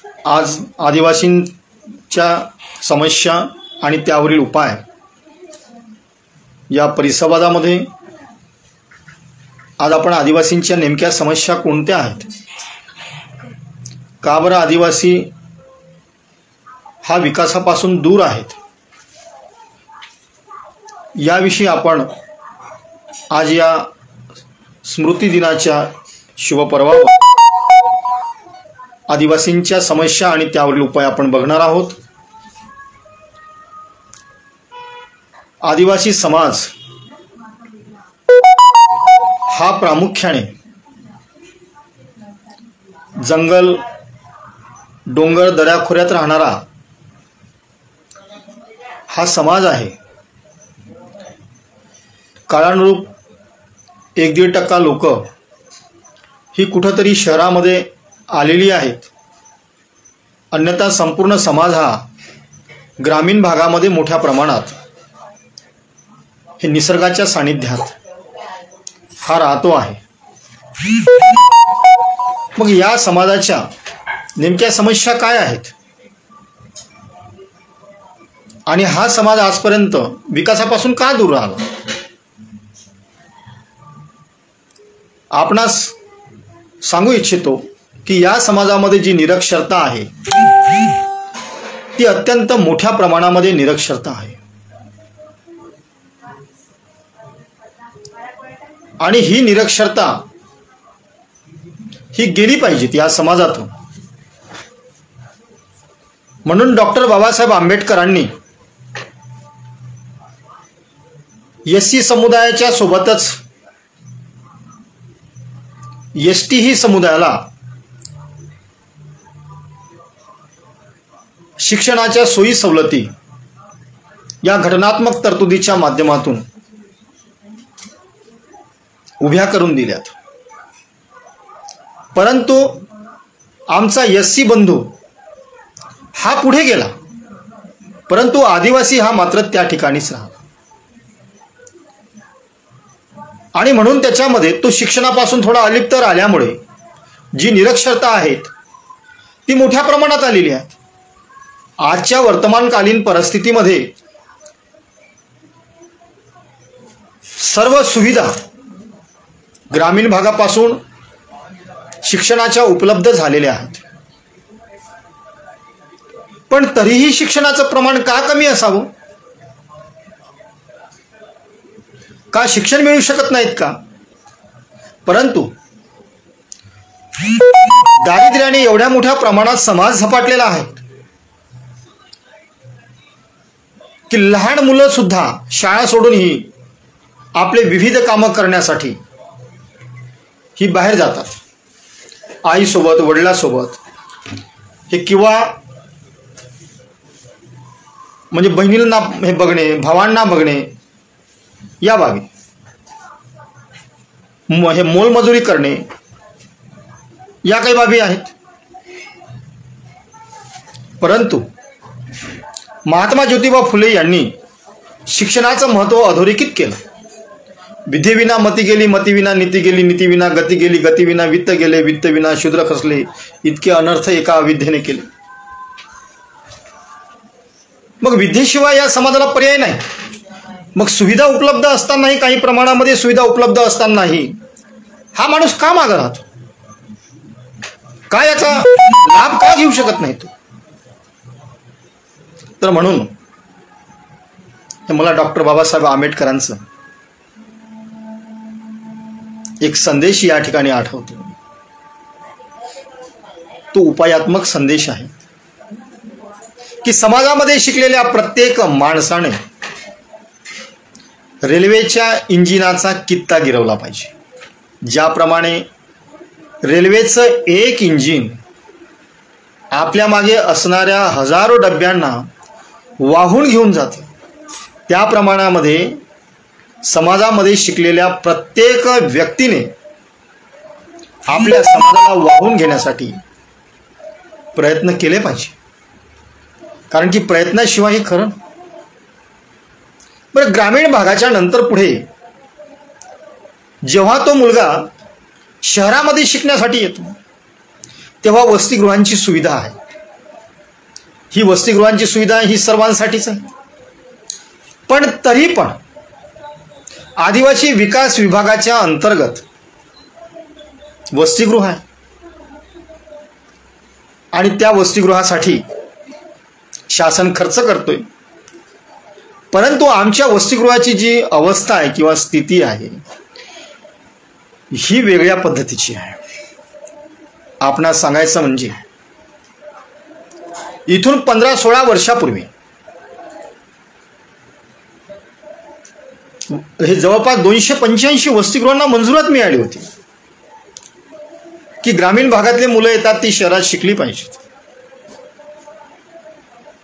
आज आदिवासींच्या समस्या आणि त्यावरील उपाय या परिसंवादामध्ये आज आपण आदिवासींच्या नेमक्या समस्या कोणत्या आहेत, का बरं आदिवासी हा विकासापासून दूर आहेत, याविषयी आपण आज या स्मृती दिनाच्या शुभपर्वावर आदिवासींच्या समस्या आणि त्यावरील उपाय आपण बघणार आहोत। आदिवासी समाज हा प्रामुख्याने जंगल, डोंगर, दऱ्याखोऱ्यात राहणारा हा समाज आहे। काळानुरूप 1-1.5% लोक ही कुठंतरी शहरामध्ये आलेली आहेत, अन्यथा संपूर्ण समाज हा ग्रामीण भागामध्ये मोठ्या प्रमाणात हे निसर्गाच्या सानिध्यात हा राहतो आहे। मग या समाजाच्या नेमक्या समस्या काय आहेत आणि हा समाज आजपर्यंत विकासापासून का दूर राहिला, आपणास सांगू इच्छितो की या समाजामध्ये जी निरक्षरता आहे ती अत्यंत मोठ्या प्रमाणामध्ये निरक्षरता आहे आणि ही निरक्षरता ही गेली पाहिजे या समाजातून। म्हणून डॉक्टर बाबासाहेब आंबेडकरांनी एससी समुदायाच्या सोबतच एसटी ही समुदायाला शिक्षणाच्या सोयी सवलती या घटनात्मक तरतुदीच्या माध्यमातून उभ्या करून दिल्यात, परंतु आमचा एससी बंधू हा पुढे गेला, परंतु आदिवासी हा मात्र त्या ठिकाणीच राहिला आणि म्हणून त्याच्यामध्ये तो शिक्षणापासून थोडा अलिप्त राहिल्यामुळे जी निरक्षरता आहेत ती मोठ्या प्रमाणात आलेली आहे। आजच्या वर्तमानकालीन परिस्थितीमध्ये सर्व सुविधा ग्रामीण भागापासून शिक्षणाच्या उपलब्ध झालेल्या आहेत, पण तरीही शिक्षणाचं प्रमाण का कमी असावं? का शिक्षण मिळू शकत नाहीत का? परंतु दारिद्र्याने एवढ्या मोठ्या प्रमाणात समाज झपाटलेला आहे की लहान मुलं सुद्धा शाळा सोडून ही आपले विविध कामं करण्यासाठी ही बाहेर जातात, आईसोबत, वडिलांसोबत हे, किंवा म्हणजे बहिणींना हे बघणे, भावांना बघणे, या बाबी हे मोलमजुरी करणे, या काही बाबी आहेत। परंतु महात्मा ज्योतिबा फुले यांनी शिक्षणाचं महत्त्व अधोरेखित केलं। विद्येविना मती गेली, मतीविना नीती गेली, नीतीविना गती गेली, गतीविना वित्त गेले, वित्तविना शूद्र खचले, इतके अनर्थ एका विद्येने केले। मग विद्येशिवाय या समाजाला पर्याय नाही। मग सुविधा उपलब्ध असतानाही, काही प्रमाणामध्ये सुविधा उपलब्ध असतानाही हा माणूस का मागे राहतो? का याचा लाभ का घेऊ शकत नाही तो? तर म्हणून मला डॉक्टर बाबासाहेब आंबेडकरांचं एक संदेश या ठिकाणी आठवतो। तो उपायात्मक संदेश आहे की समाजामध्ये शिकलेल्या प्रत्येक माणसाने रेल्वेच्या इंजिनाचा कित्ता गिरवला पाहिजे। ज्याप्रमाणे रेल्वेचं एक इंजिन आपल्या मागे असणाऱ्या हजारो डब्यांना वाहून घेऊन जाते, त्या प्रमाणामध्ये समाजामध्ये शिकलेल्या प्रत्येक व्यक्तीने आपल्या समाजाला वाहून घेण्यासाठी प्रयत्न केले पाहिजे, कारण की प्रयत्नाशिवाय हे खरं। बरं, ग्रामीण भागाच्या नंतर पुढे जेव्हा तो मुलगा शहरामध्ये शिकण्यासाठी येतो तेव्हा वसतिगृहांची सुविधा आहे, ही वसतिगृहांची सुविधा ही सर्वांसाठीच आहे, पण तरी पण आदिवासी विकास विभागाच्या अंतर्गत वसतिगृह आहे आणि त्या वसतिगृहासाठी शासन खर्च करतोय, परंतु आमच्या वसतिगृहाची जी अवस्था आहे किंवा स्थिती आहे ही वेगळ्या पद्धतीची आहे. आपणास सांगायचं म्हणजे इथून 15-16 वर्षापूर्वी हे जवळपास 285 वसतिगृहांना मंजुरात मिळाली होती की ग्रामीण भागातले मुलं येतात ती शहरात शिकली पाहिजेत.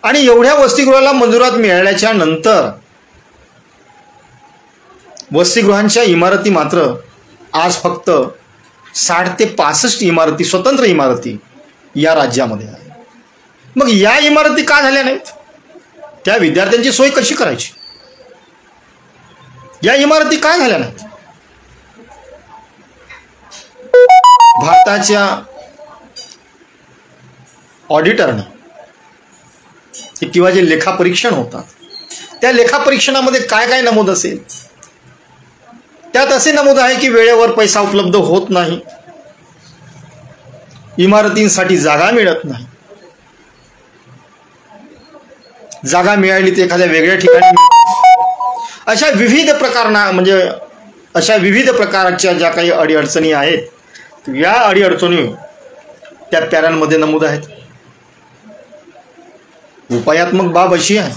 आणि एवढ्या वसतिगृहाला मंजुरात मिळाल्याच्या नंतर वसतिगृहांच्या इमारती मात्र आज फक्त 60 ते 65 इमारती, स्वतंत्र इमारती या राज्यामध्ये आहे. मग या इमारती का झाल्या नाहीत? त्या विद्यार्थ्यांची सोय कशी करायची? या इमारती का झाल्या नाहीत? भारताच्या ऑडिटरने किंवा जे लेखापरीक्षण होतात त्या लेखापरीक्षणामध्ये काय काय नमूद असेल? त्यात असे नमूद आहे की वेळेवर पैसा उपलब्ध होत नाही, इमारतींसाठी जागा मिळत नाही, जागा मिळाली तर एखाद्या वेगळ्या ठिकाणी. अशा विविध प्रकारच्या ज्या काही अडीअडचणी आहेत या अडीअडचणी त्या पॅरांमध्ये नमूद आहेत. उपायात्मक बाब अशी आहे,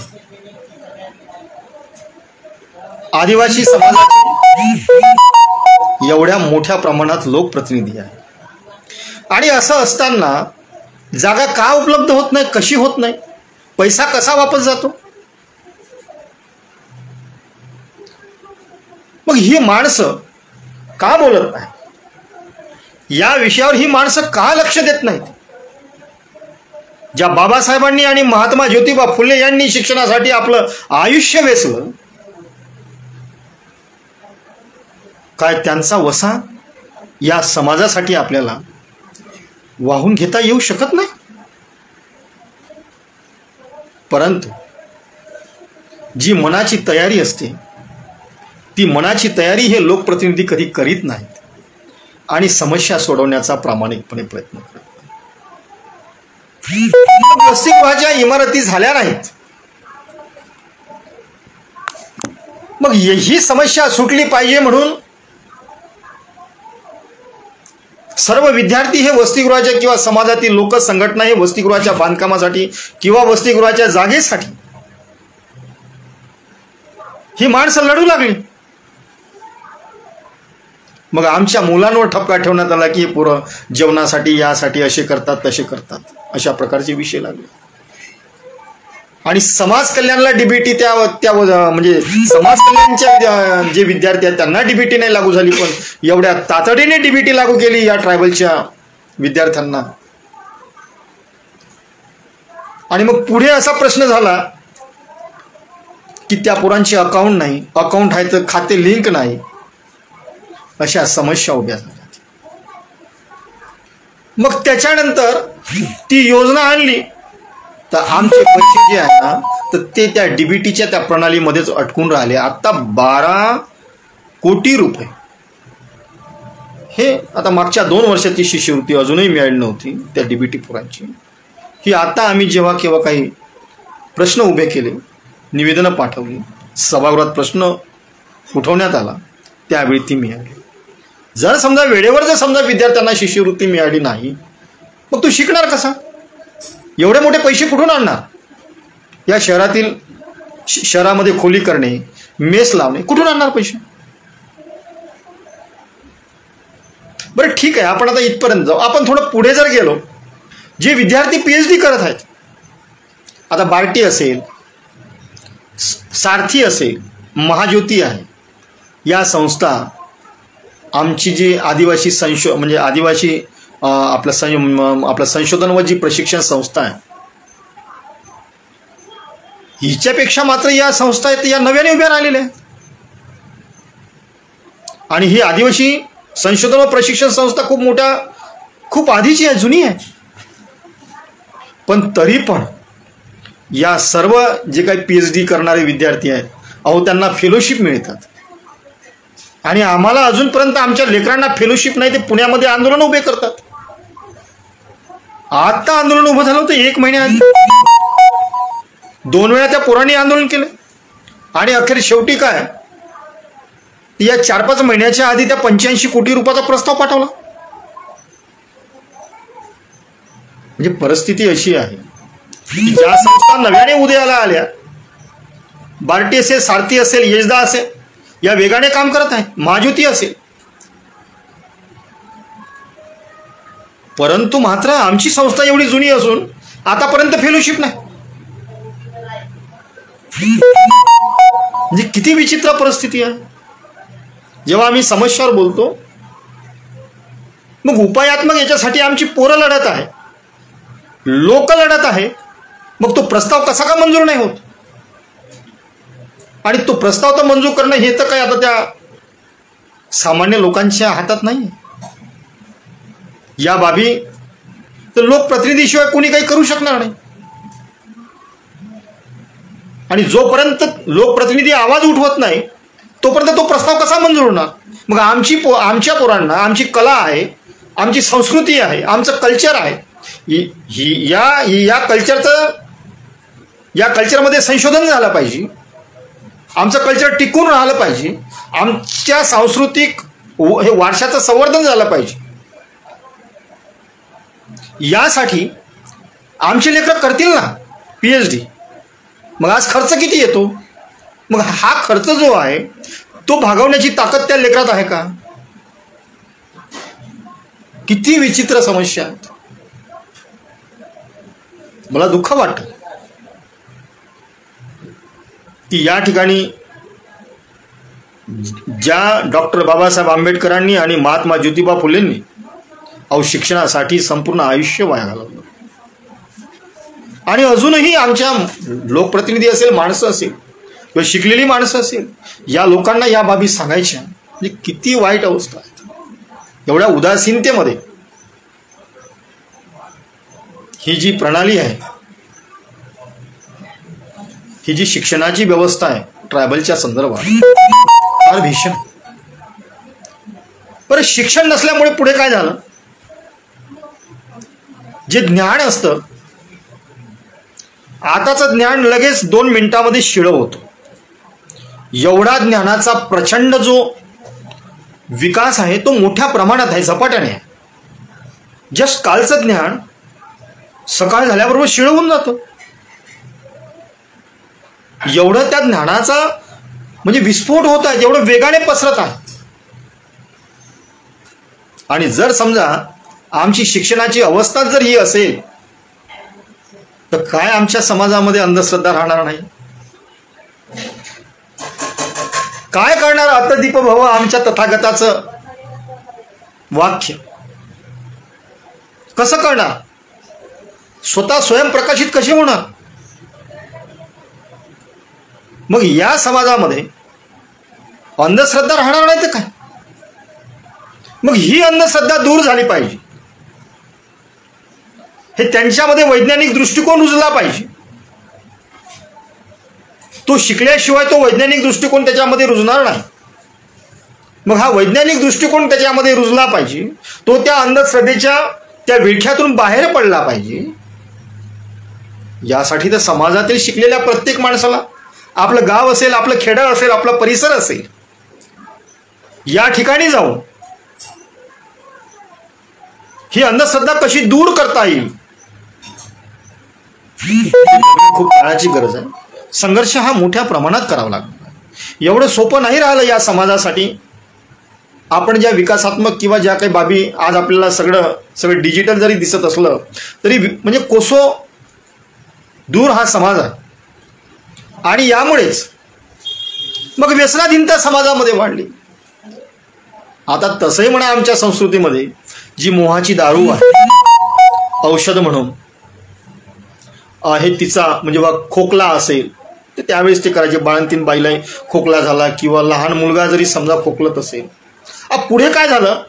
आदिवासी समाजाचे एवढ्या मोठ्या प्रमाणात लोकप्रतिनिधी आहे आणि असं असताना जागा का उपलब्ध होत नाही, कशी होत नाही, पैसा कसा वापस जातो? मग ही माणसं का बोलत नाही? या विषयावर ही माणसं का लक्ष देत नाहीत? ज्या बाबासाहेबांनी आणि महात्मा ज्योतिबा फुले यांनी शिक्षणासाठी आपलं आयुष्य वेचलं, काय त्यांचा वसा या समाजासाठी आपल्याला वाहून घेता येऊ शकत नाही? परंतु जी मनाची तयारी असते ती मनाची तयारी हे लोकप्रतिनिधी कधी करीत नाहीत आणि समस्या सोडवण्याचा प्रामाणिकपणे प्रयत्न करतात. वसतिगृहाच्या इमारती झाल्या नाहीत, मग ही समस्या सुटली पाहिजे म्हणून सर्व विद्यार्थी हे वसतिगृहाच्या किंवा समाजातील लोक संघटना हे वसतिगृहाच्या बांधकामासाठी किंवा वसतिगृहाच्या जागेसाठी ही माणसं लढू लागली. मग आमच्या मुलांवर ठपका ठेवण्यात आला की हे पोरं जेवणासाठी यासाठी असे करतात तसे करतात, अशा प्रकारचे विषय लागले. आणि समाज कल्याणला डीबीटी त्या म्हणजे समाज कल्याणच्या जे विद्यार्थी आहेत त्यांना डीबीटी नाही लागू झाली, पण एवढ्या तातडीने डीबीटी लागू केली या ट्रायबलच्या विद्यार्थ्यांना. आणि मग पुढे असा प्रश्न झाला की त्या पोरांचे अकाउंट नाही, अकाउंट आहे तर खाते लिंक नाही, अशा समस्या उभ्या झाल्या. मग त्याच्यानंतर ती योजना आणली तर आमचे पैसे जे आहे ना तर ते त्या डीबीटीच्या त्या प्रणालीमध्येच अटकून राहिले. आता 12 कोटी रुपये हे आता मागच्या 2 वर्षाची शिष्यवृत्ती अजूनही मिळाली नव्हती त्या डीबीटी पोरांची. ही आता आम्ही जेव्हा केव्हा काही प्रश्न उभे केले, निवेदनं पाठवली, सभागृहात प्रश्न उठवण्यात आला, त्यावेळी ती मिळाली. जर समजा वेळेवर विद्यार्थ्यांना शिष्यवृत्ती मिळाली नाही, मग तू शिकणार कसा? एवढे मोठे पैसे कुठून आणणार? या शहरामध्ये खोली करणे, मेस लावणे, कुठून आणणार पैसे? बरं ठीक आहे, आपण आता इथपर्यंत जाऊ. आपण थोडं पुढे जर गेलो, जे विद्यार्थी PhD करत आहेत, आता बार्टी असेल, सारथी असेल, महाज्योती आहे, या संस्था आमची जी आदिवासी आपलं संशोधन व जी प्रशिक्षण संस्था आहे, हिच्यापेक्षा मात्र या संस्था आहेत या नव्याने उभ्या राहिलेल्या आहेत. आणि ही आदिवासी संशोधन व प्रशिक्षण संस्था खूप आधीची आहे, जुनी आहे. पण तरी पण या सर्व जे काही PhD करणारे विद्यार्थी आहेत, अहो त्यांना फेलोशिप मिळतात. आणि आम्हाला अजूनपर्यंत आमच्या लेकरांना फेलोशिप नाही. ते पुण्यामध्ये आंदोलन उभे करतात. आता आंदोलन उभं झालं होतं 1 महिन्याआधी. 2 वेळा त्या पोरांनी आंदोलन केलं. आणि अखेर शेवटी काय, या 4-5 महिन्याच्या आधी त्या 85 कोटी रुपयाचा प्रस्ताव पाठवला. म्हणजे परिस्थिती अशी आहे की ज्या संस्था नव्याने उदयाला आल्या, बार्टी असेल, सारथी असेल, यशदा असेल, या वेगाने काम करत आहे. महाज्योती असेल, परंतु मात्र आमची संस्था एवढी जुनी असून आतापर्यंत फेलोशिप नाही. म्हणजे किती विचित्र परिस्थिती आहे. जेव्हा आम्ही समस्यावर बोलतो, मग उपायात्मक याच्यासाठी आमची पोरं लढत आहे, लोक लढत आहे, मग तो प्रस्ताव कसा का मंजूर नाही होत. आणि तो प्रस्ताव तर मंजूर करणं हे तर काय आता त्या सामान्य लोकांच्या हातात नाही. या बाबी तर लोकप्रतिनिधीशिवाय कोणी काही करू शकणार नाही. आणि जोपर्यंत लोकप्रतिनिधी आवाज उठवत नाही तोपर्यंत तो प्रस्ताव कसा मंजूर होणार. मग आमच्या पोरांना आमची कला आहे, आमची संस्कृती आहे, आमचं कल्चर आहे, या कल्चरमध्ये संशोधन झालं पाहिजे. आमचं कल्चर टिकून राहिलं पाहिजे. आमच्या सांस्कृतिक हे वारशाचं संवर्धन झालं पाहिजे. यासाठी आमचे लेकरं करतील ना PhD. मग आज खर्च किती येतो. मग हा खर्च जो आहे तो भागवण्याची ताकद त्या लेकरात आहे का. किती विचित्र समस्या आहेत. मला दुःख वाटतं की या ठिकाणी ज्या डॉक्टर बाबासाहेब आंबेडकरांनी आणि महात्मा ज्योतिबा फुलेंनी अहो शिक्षणासाठी संपूर्ण आयुष्य वाया घालवलं. आणि अजूनही आमच्या लोकप्रतिनिधी असेल, माणसं असेल किंवा शिकलेली माणसं असेल, या लोकांना या बाबी सांगायच्या. म्हणजे किती वाईट अवस्था आहे. एवढ्या उदासीनतेमध्ये ही जी प्रणाली आहे, ही जी शिक्षणाची व्यवस्था आहे ट्रायबलच्या संदर्भात, फार भीषण. बरं, शिक्षण नसल्यामुळे पुढे काय झालं. जे ज्ञान असतं, आताचं ज्ञान लगेच 2 मिनिटामध्ये शिळं होतं. एवढा ज्ञानाचा प्रचंड जो विकास आहे तो मोठ्या प्रमाणात आहे, झपाट्याने आहे. जस्ट कालचं ज्ञान सकाळ झाल्याबरोबर शिळं होऊन जातं. एवढं त्या ज्ञानाचा म्हणजे विस्फोट होत आहे, एवढं वेगाने पसरत आहे. आणि जर समजा आमची शिक्षणाची अवस्था जर ही असेल तर काय आमच्या समाजामध्ये अंधश्रद्धा राहणार नाही. काय करणार अतदीप भव आमच्या तथागताचं वाक्य कसं करणार. स्वतः स्वयंप्रकाशित कसे होणार. मग या समाजामध्ये अंधश्रद्धा राहणार नाही तर काय. मग ही अंधश्रद्धा दूर झाली पाहिजे. हे त्यांच्यामध्ये वैज्ञानिक दृष्टिकोन रुजला पाहिजे. तो शिकल्याशिवाय तो वैज्ञानिक दृष्टिकोन त्याच्यामध्ये रुजणार नाही. मग हा वैज्ञानिक दृष्टिकोन त्याच्यामध्ये रुजला पाहिजे. तो त्या अंधश्रद्धेच्या त्या विळख्यातून बाहेर पडला पाहिजे. यासाठी तर समाजातील शिकलेल्या प्रत्येक माणसाला, आपलं गाव असेल, आपलं खेडं असेल, आपला परिसर असेल, या ठिकाणी जाऊन ही अंधश्रद्धा कशी दूर करता येईल खूप काळाची गरज आहे. संघर्ष हा मोठ्या प्रमाणात करावा लागतो. एवढं सोपं नाही राहिलं या समाजासाठी. आपण ज्या विकासात्मक किंवा ज्या काही बाबी आज आपल्याला सगळं डिजिटल जरी दिसत असलं तरी म्हणजे कोसो दूर हा समाज आहे. आणि यामुळेच मग व्यसनाधीनता समाजामध्ये वाढली. आता तसंही म्हणा, आमच्या संस्कृतीमध्ये जी मोहाची दारू आहे औषध म्हणून आहे, तिचा म्हणजे बघ खोकला असेल तर त्यावेळेस ते करायचे. बाळंतीण बाईला खोकला झाला किंवा लहान मुलगा जरी समजा खोकलत असेल. पुढे काय झालं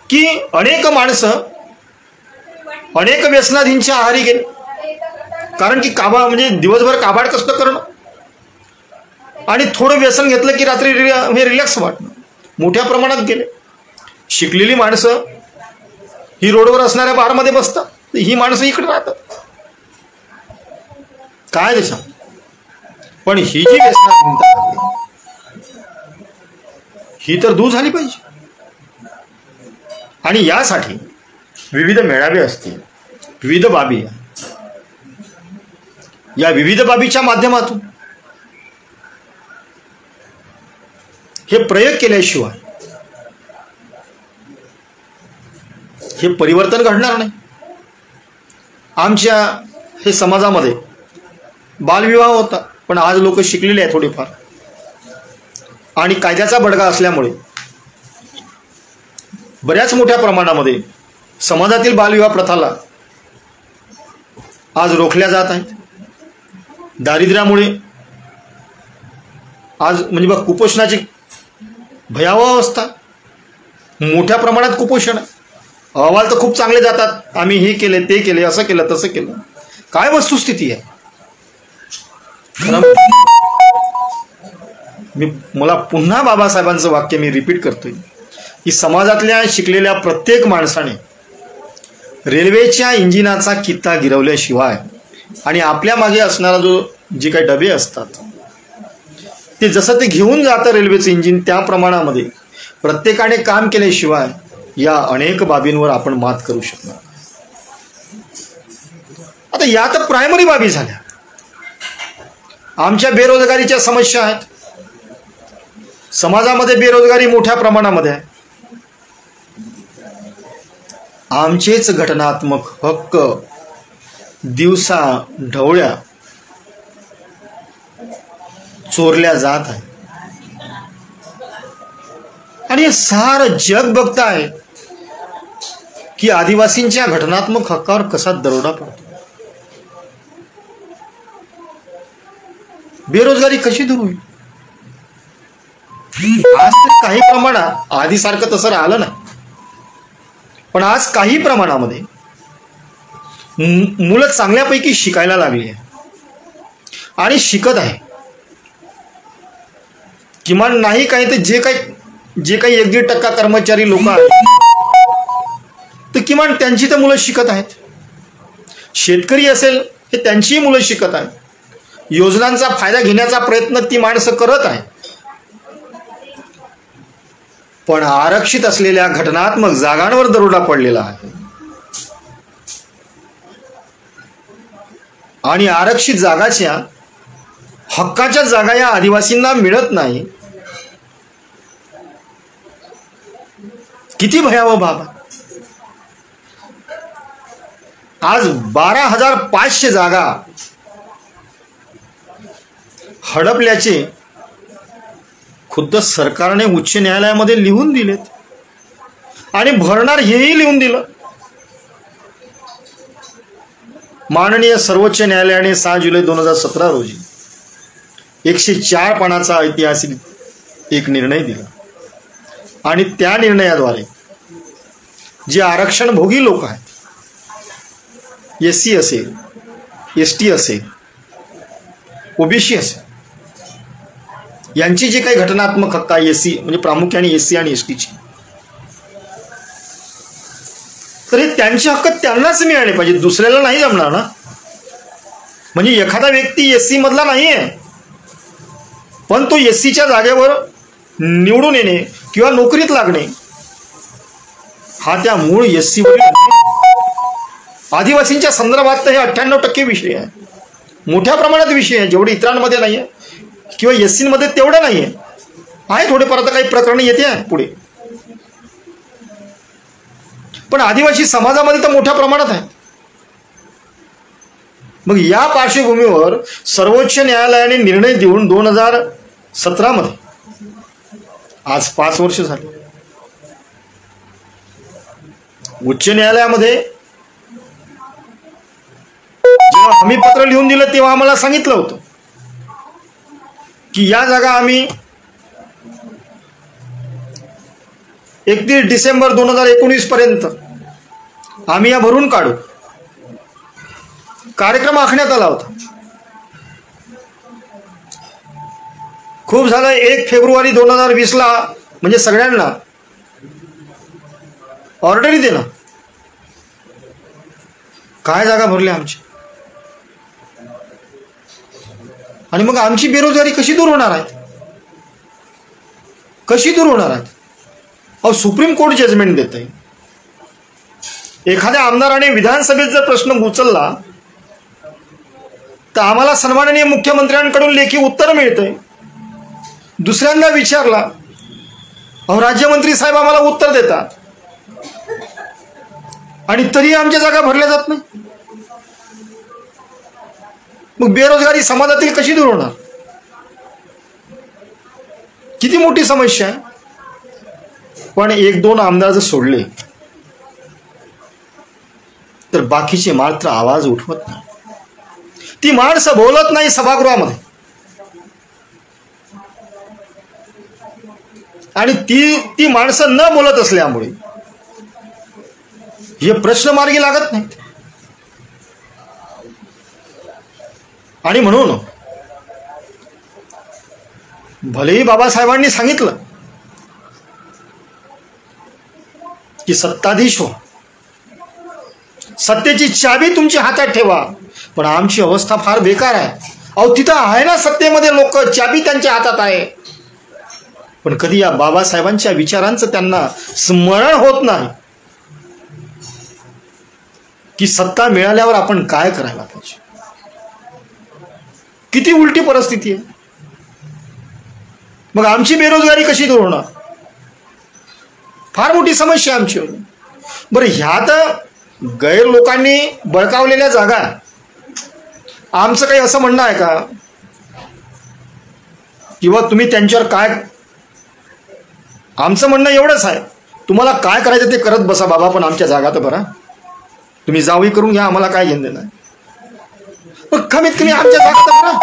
की अनेक माणसं अनेक व्यसनाधींच्या आहारी गेले, कारण की म्हणजे दिवसभर काबाड कष्ट करणं आणि थोडं व्यसन घेतलं की रात्री हे रिलॅक्स वाटणं, मोठ्या प्रमाणात गेले. शिकलेली माणसं ही रोडवर असणाऱ्या बारमध्ये बसतात, ही माणसं इकडे राहतात. काय देशा, पण ही जी व्यसनाधीनता ही तर दूर झाली पाहिजे. आणि यासाठी विविध मेळावे असतील, विविध बाबी, या विविध बाबीच्या माध्यमातून हे प्रयोग केल्याशिवाय हे परिवर्तन घडणार नाही. आमच्या हे समाजामध्ये बालविवाह होता, पण आज लोक शिकलेले आहेत थोडेफार, आणि कायद्याचा बडगा असल्यामुळे बऱ्याच मोठ्या प्रमाणामध्ये समाजातील बालविवाह प्रथाला आज रोखल्या जात आहेत. दारिद्र्यामुळे आज म्हणजे बघ, कुपोषणाची भयावह अवस्था, मोठ्या प्रमाणात कुपोषण आहे. अहवाल तर खूप चांगले जातात, आम्ही हे केले ते केले, असं केलं तसं केलं. काय वस्तुस्थिती आहे? मला पुन्हा बाबासाहेबांचं वाक्य मी रिपीट करतोय की समाजातल्या शिकलेल्या प्रत्येक माणसाने रेल्वेच्या इंजिनाचा कित्ता गिरवल्याशिवाय आणि आपल्या मागे असणारा जे काही डबे असतात ते जसं ते घेऊन जातं रेल्वेचं इंजिन, त्या प्रमाणामध्ये प्रत्येकाने काम केल्याशिवाय या अनेक बाबींवर आपण मात करू शकणार. आता या तर प्रायमरी बाबी झाल्या. आमच्या बेरोजगारीच्या समस्या आहेत. समाजामध्ये बेरोजगारी मोठ्या प्रमाणामध्ये आहे. आमचेच घटनात्मक हक्क दिवसा ढवळ्या चोरल्या जात आहे. आणि हे सारं जग बघत आहे की आदिवासींच्या घटनात्मक हक्कावर कसा दरोडा पडतो. बेरोजगारी कशी दूर होईल? आज तर काही प्रमाणात, आधीसारखं तसं राहिलं नाही, पण आज काही प्रमाणामध्ये मुलं चांगल्यापैकी शिकायला लागली आहे आणि शिकत आहे. किमान नाही काही तर जे काही 1-1.5% कर्मचारी लोक आहेत तर किमान त्यांची तर मुलं शिकत आहेत. शेतकरी असेल हे त्यांचीही मुलं शिकत आहेत. योजनांचा फायदा घेण्याचा प्रयत्न ती माणसं करत आहेत. पण आरक्षित असलेल्या घटनात्मक जागांवर दरोडा पडलेला आहे आणि आरक्षित जागाच्या हक्काच्या जागा या आदिवासींना मिळत नाही. किती भयावह बाब. आज 12,500 जागा हडपल्याचे खुद्द सरकारने उच्च न्यायालयामध्ये लिहून दिलेत आणि भरणार हेही लिहून दिलं. माननीय सर्वोच्च न्यायालयाने 6 जुलै 2017 रोजी 104 पानाचा ऐतिहासिक एक निर्णय दिला आणि त्या निर्णयाद्वारे जे आरक्षण भोगी लोक आहेत, SC असेल, ST असेल, OBC असेल, यांची जी काही घटनात्मक हक्क आहे SC म्हणजे प्रामुख्याने SC आणि STची, तर हे त्यांचे हक्क त्यांनाच मिळाले पाहिजे, दुसऱ्याला नाही जमणार ना. म्हणजे एखादा व्यक्ती SC मधला नाही आहे पण तो SCच्या जागेवर निवडून येणे किंवा नोकरीत लागणे हा त्या मूळ SC वरील आदिवासींच्या संदर्भात तर हे 98% विषय आहे, मोठ्या प्रमाणात विषय आहे, जेवढे इतरांमध्ये नाही आहे किंवा SCमध्ये तेवढं नाही आहे. थोडेफार आता काही प्रकरण येते आहे पुढे, पण आदिवासी समाजामध्ये तर मोठ्या प्रमाणात आहे. मग या पार्श्वभूमीवर सर्वोच्च न्यायालयाने निर्णय देऊन 2017 मध्ये, आज 5 वर्ष झाली, उच्च न्यायालयामध्ये जेव्हा हमीपत्र लिहून दिलं तेव्हा आम्हाला सांगितलं होतं की या जागा आम्ही 31 डिसेंबर 2019 पर्यंत आम्ही या भरून काढू. कार्यक्रम आखण्यात आला होता. खूप झालं. 1 फेब्रुवारी 2020ला म्हणजे सगळ्यांना ऑर्डरी देणं. काय जागा भरल्या आमची, आणि मग आमची बेरोजगारी कशी दूर होणार आहे? कशी दूर होणार आहे? अहो, सुप्रीम कोर्ट जजमेंट देत आहे. एखाद्या आमदाराने विधानसभेत जर प्रश्न उचलला तर आम्हाला सन्माननीय मुख्यमंत्र्यांकडून लेखी उत्तर मिळतंय. दुसऱ्यांदा विचारला, अहो राज्यमंत्री साहेब आम्हाला उत्तर देतात, आणि तरी आमच्या जागा भरल्या जात नाही. मग बेरोजगारी समाजातील कशी दूर होणार? किती मोठी समस्या आहे. पण 1-2 आमदार जर सोडले तर बाकीचे मात्र आवाज उठवत नाही. ती माणसं बोलत नाही सभागृहामध्ये, आणि ती माणसं न बोलत असल्यामुळे हे प्रश्न मार्गी लागत नाहीत. आणि म्हणून भलेही बाबासाहेबांनी सांगितलं की सत्ताधीश हो, सत्तेची चाबी तुमच्या हातात ठेवा, पण आमची अवस्था फार बेकार आहे. अहो, तिथं आहे ना सत्तेमध्ये लोक, चाबी त्यांच्या हातात आहे, पण कधी या बाबासाहेबांच्या विचारांचं त्यांना स्मरण होत नाही की सत्ता मिळाल्यावर आपण काय करायला पाहिजे. किती उलटी परिस्थिती आहे. मग आमची बेरोजगारी कशी दूर होणार? फार मोठी समस्या आमची. बरं, ह्यात गैर लोकांनी बळकावलेल्या जागा, आमचं काही असं म्हणणं आहे का किंवा तुम्ही त्यांच्यावर काय? आमचं म्हणणं एवढंच आहे, तुम्हाला काय करायचं ते करत बसा बाबा, पण आमच्या जागा तर भरा. तुम्ही जावई करून घ्या, आम्हाला काय घेणं नाही, पण कमीत कमी आमच्या जागा तर भरा.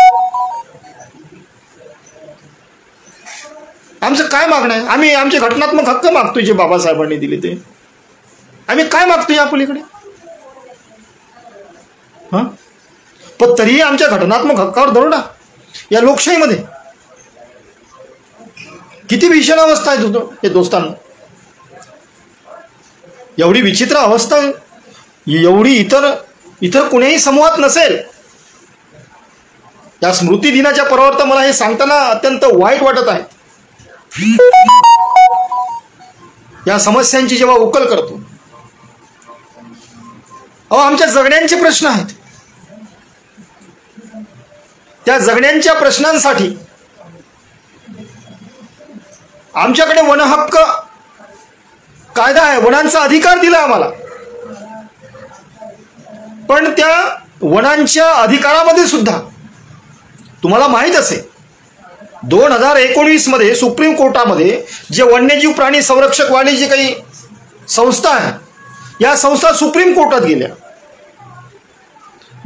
आमचं काय मागणं आहे? आम्ही आमचे घटनात्मक हक्क मागतोय जे बाबासाहेबांनी दिले ते. आम्ही काय मागतोय या पलीकडे? पण तरीही आमच्या घटनात्मक हक्कावर दरोडा या लोकशाहीमध्ये. किती भीषण अवस्था आहे हे दोस्तांना. एवढी विचित्र अवस्था, एवढी इतर कुणीही समूहात नसेल. या स्मृती दिनाच्या पर्वावर मला हे सांगताना अत्यंत वाईट वाटत आहे. या समस्यांची जेव्हा उकल करतो, अहो आमच्या जगण्याचे प्रश्न आहेत. त्या जगण्याच्या प्रश्नांसाठी आमच्याकडे वनहक्क कायदा आहे, वनांचा अधिकार दिला आम्हाला, पण त्या वनांच्या अधिकारामध्ये सुद्धा तुम्हाला माहित असेल 2019 मध्ये सुप्रीम कोर्टामध्ये जे वन्यजीव प्राणी संरक्षक वाली जी काही संस्था आहे, या संस्था सुप्रीम कोर्टात गेल्या.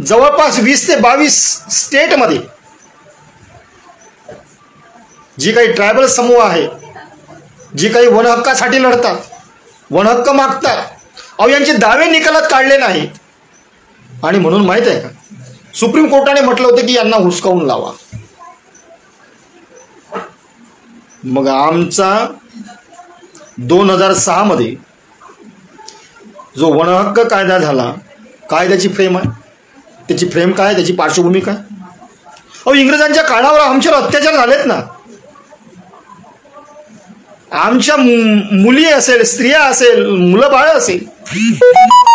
जवळपास 20 ते 22 स्टेटमध्ये जी काही ट्रायबल समूह आहे, जी काही वनहक्कासाठी लढतात, वनहक्क मागतात, अहो यांचे दावे निकालात काढले नाहीत. आणि म्हणून माहित आहे का, सुप्रीम कोर्टाने म्हटलं होतं की यांना हुसकावून लावा. मग आमचा 2006 मध्ये जो वनहक्क कायदा झाला, काय त्याची फ्रेम आहे, त्याची फ्रेम काय, त्याची पार्श्वभूमी काय? अहो इंग्रजांच्या काळावर आमच्यावर अत्याचार झालेत ना. आमच्या मुली असेल, स्त्रिया असेल, मुलं बाळ असेल,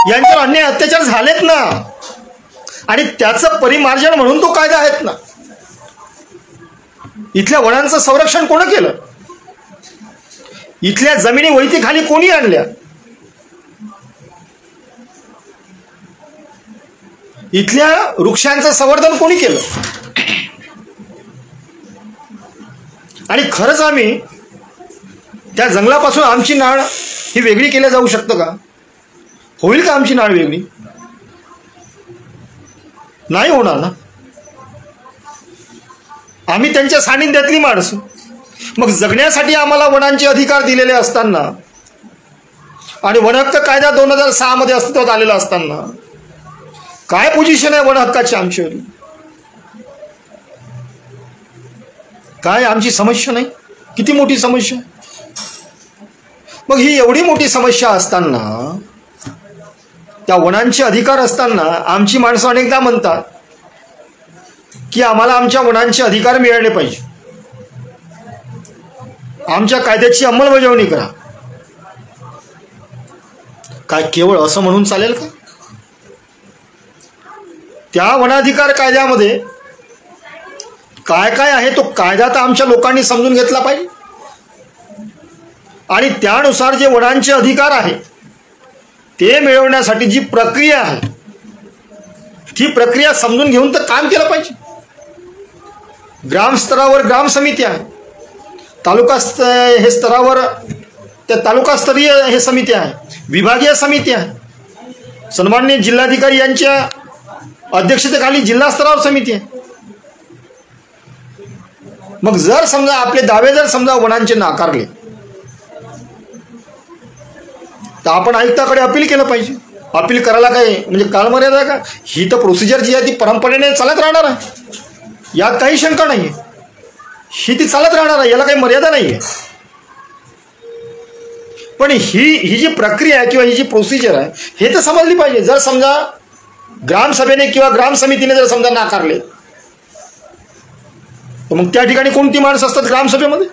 यांच्यावर अन्याय अत्याचार झालेत ना. आणि त्याचं परिमार्जन म्हणून तो कायदा आहेत ना. इथल्या वनांचं संरक्षण कोण केलं? इथल्या जमिनी वैतीखाली कोणी आणल्या? इथल्या वृक्षांचं संवर्धन कोणी केलं? आणि खरंच आम्ही त्या जंगलापासून आमची नाळ ही वेगळी केल्या जाऊ शकतं का? होईल का आमची नाळ वेगळी? नाही होणार ना. आम्ही त्यांच्या सानिध्यातली माणसं. मग जगण्यासाठी आम्हाला वनांचे अधिकार दिलेले असताना आणि वनहक्क कायदा 2006 मध्ये अस्तित्वात आलेला असताना काय पोझिशन आहे वन हक्काची आमच्यावर? काय आमची समस्या नाही? किती मोठी समस्या. मग ही एवढी मोठी समस्या असताना, त्या वनांचे अधिकार असताना आमची माणसं अनेकदा म्हणतात की आम्हाला आमच्या वनांचे अधिकार मिळाले पाहिजे, आमच्या कायद्याची अंमलबजावणी करा. काय केवळ असं म्हणून चालेल का? त्या वनाधिकार कायद्यामध्ये काय काय आहे तो कायदा तर आमच्या लोकांनी समजून घेतला पाहिजे, आणि त्यानुसार जे वनांचे अधिकार आहेत ते मिळवण्यासाठी जी प्रक्रिया आहे ती प्रक्रिया समजून घेऊन तर काम केलं पाहिजे. ग्रामस्तरावर ग्राम समिती आहे, तालुका हे स्तरावर त्या तालुकास्तरीय हे समिती आहे, विभागीय समिती आहे, सन्माननीय जिल्हाधिकारी यांच्या अध्यक्षतेखाली जिल्हा स्तरावर समिती आहे. मग जर समजा आपले दावे जर समजा वनांचे नाकारले तर आपण आयुक्ताकडे अपील केलं पाहिजे. अपील करायला काय म्हणजे कालमर्यादा का? ही तर प्रोसिजर जी आहे ती परंपरेने चालत राहणार आहे, यात काही शंका नाही आहे. ही ती चालत राहणार आहे, याला काही मर्यादा नाही आहे. पण ही जी प्रक्रिया आहे किंवा ही जी प्रोसिजर आहे हे तर समजली पाहिजे. जर समजा ग्रामसभेने किंवा ग्राम समितीने जर समजा नाकारले तर मग त्या ठिकाणी कोणती माणसं असतात ग्रामसभेमध्ये?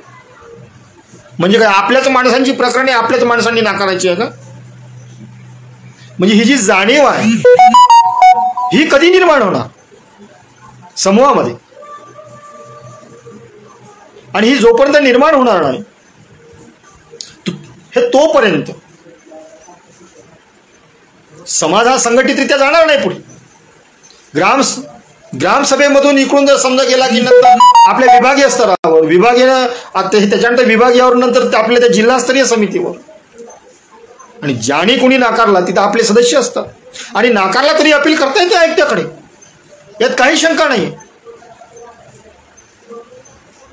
म्हणजे काय आपल्याच माणसांची प्रकरणे आपल्याच माणसांनी नाकारायची आहे का? म्हणजे ही जी जाणीव आहे ही कधी निर्माण होणार समूहामध्ये? आणि ही जोपर्यंत निर्माण होणार नाही हे तोपर्यंत समाज हा संघटितरित्या जाणार नाही पुढे. ग्रामसभेमधून इकडून जर समजा गेला की नंतर आपल्या विभागीय स्तरावर, त्याच्यानंतर विभागीयावर, नंतर आपल्या त्या जिल्हास्तरीय समितीवर, आणि ज्याने कोणी नाकारला तिथं आपले सदस्य असतात, आणि नाकारला तरी अपील करता येते आयुक्ताकडे, यात काही शंका नाही.